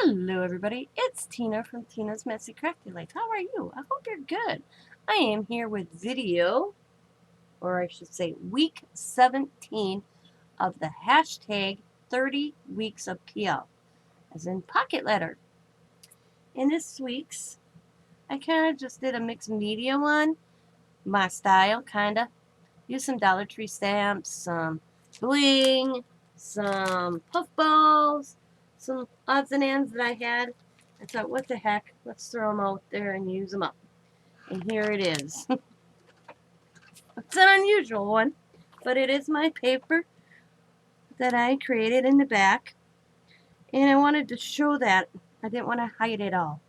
Hello everybody, it's Tina from Tina's Messy Crafty Life. How are you? I hope you're good. I am here with video, or I should say week 17 of the hashtag 30 weeks of PL, as in pocket letter. In this week's, I kind of just did a mixed media one, my style kinda. Used some Dollar Tree stamps, some bling, some puffballs, some odds and ends that I had. I thought, what the heck, let's throw them out there and use them up. And here it is. It's an unusual one, but it is my paper that I created in the back. And I wanted to show that. I didn't want to hide it all.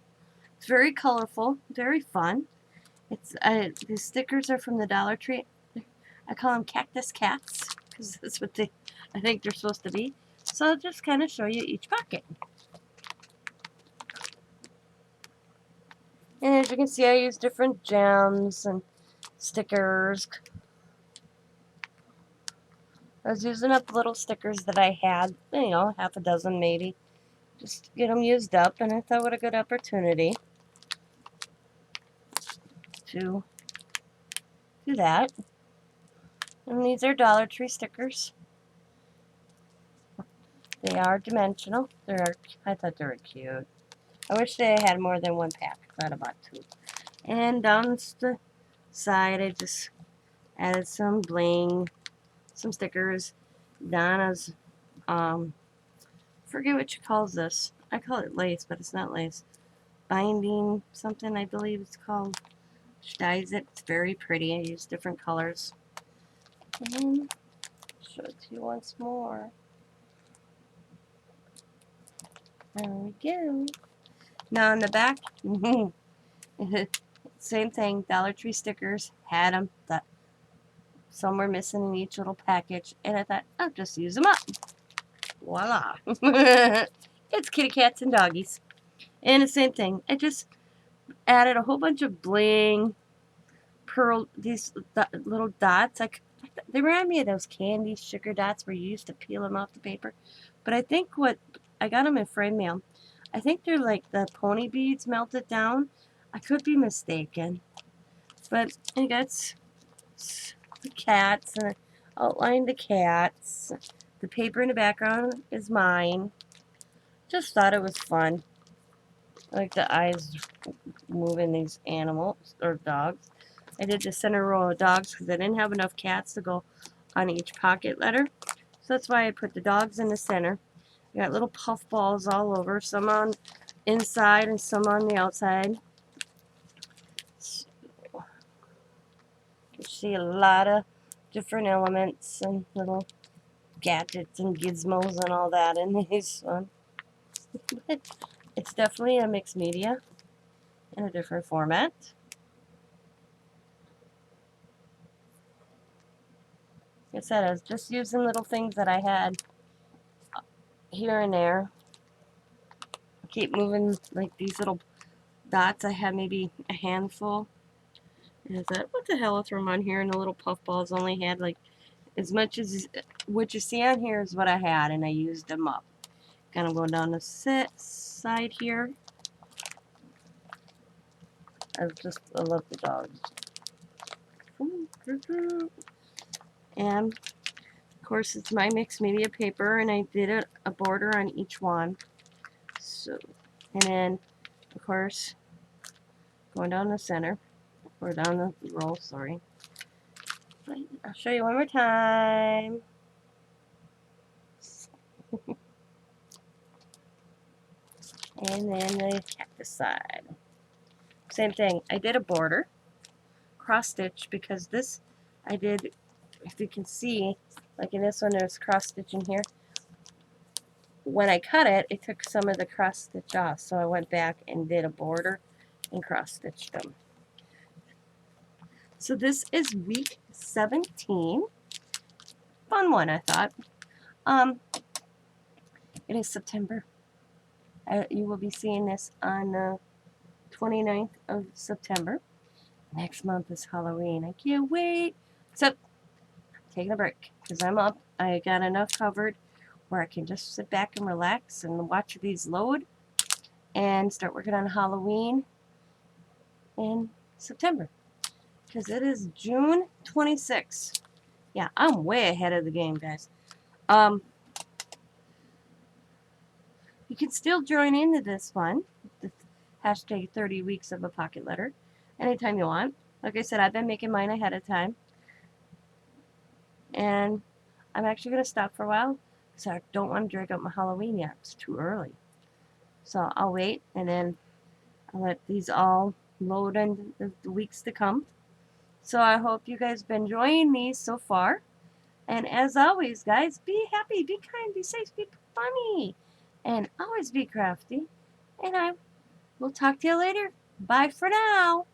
It's very colorful, very fun. The stickers are from the Dollar Tree. I call them cactus cats because that's what I think they're supposed to be. So I'll just kind of show you each pocket. And as you can see, I use different gems and stickers. I was using up little stickers that I had, half a dozen maybe, just to get them used up. And I thought what a good opportunity to do that. And these are Dollar Tree stickers. They are dimensional. I thought they were cute. I wish they had more than one pack. I thought about two. And down the side, I just added some bling, some stickers. Donna's, forget what she calls this. I call it lace, but it's not lace. Binding something, I believe it's called. She dyes it. It's very pretty. I use different colors. And show it to you once more. There we go. Now on the back, same thing. Dollar Tree stickers. Had them. That some were missing in each little package, and I thought I'll just use them up. Voila! It's kitty cats and doggies, and the same thing. I just added a whole bunch of bling, these little dots. They remind me of those candy sugar dots where you used to peel them off the paper. But I think I got them in frame mail. I think they're like the pony beads melted down. I could be mistaken. But I got the cats, and I outlined the cats. The paper in the background is mine. Just thought it was fun. I like the eyes moving these animals, or dogs. I did the center row of dogs because I didn't have enough cats to go on each pocket letter. So that's why I put the dogs in the center. I got little puff balls all over, some on inside and some on the outside. So, you see a lot of different elements and little gadgets and gizmos and all that in this one. It's definitely a mixed media in a different format. Like I said, I was just using little things that I had here and there. I keep moving like these little dots. I had maybe a handful. And I thought, what the hell, I'll throw them on here. And the little puff balls only had like as much as what you see on here is what I had, and I used them up. Kind of going down the side here. I love the dogs. And of course, it's my mixed media paper, and I did a border on each one. So, and then, of course, going down the center, or down the roll, sorry. I'll show you one more time. And then the cactus side. Same thing. I did a border, cross stitch, because this I did, if you can see, like in this one, there's cross stitch in here. When I cut it, it took some of the cross stitch off, so I went back and did a border and cross stitched them. So this is week 17. Fun one, I thought. It is September. You will be seeing this on the 29th of September. Next month is Halloween. I can't wait. So, I'm taking a break because I'm up. I got enough covered where I can just sit back and relax and watch these load. and start working on Halloween in September. Because it is June 26th. Yeah, I'm way ahead of the game, guys. You can still join into this one, the hashtag 30 weeks of a pocket letter, anytime you want. Like I said, I've been making mine ahead of time. And I'm actually going to stop for a while because I don't want to drag out my Halloween yet. It's too early. So I'll wait, and then I'll let these all load in the weeks to come. So I hope you guys have been enjoying these so far. And as always, guys, be happy, be kind, be safe, be funny, and always be crafty. And I will talk to you later. Bye for now.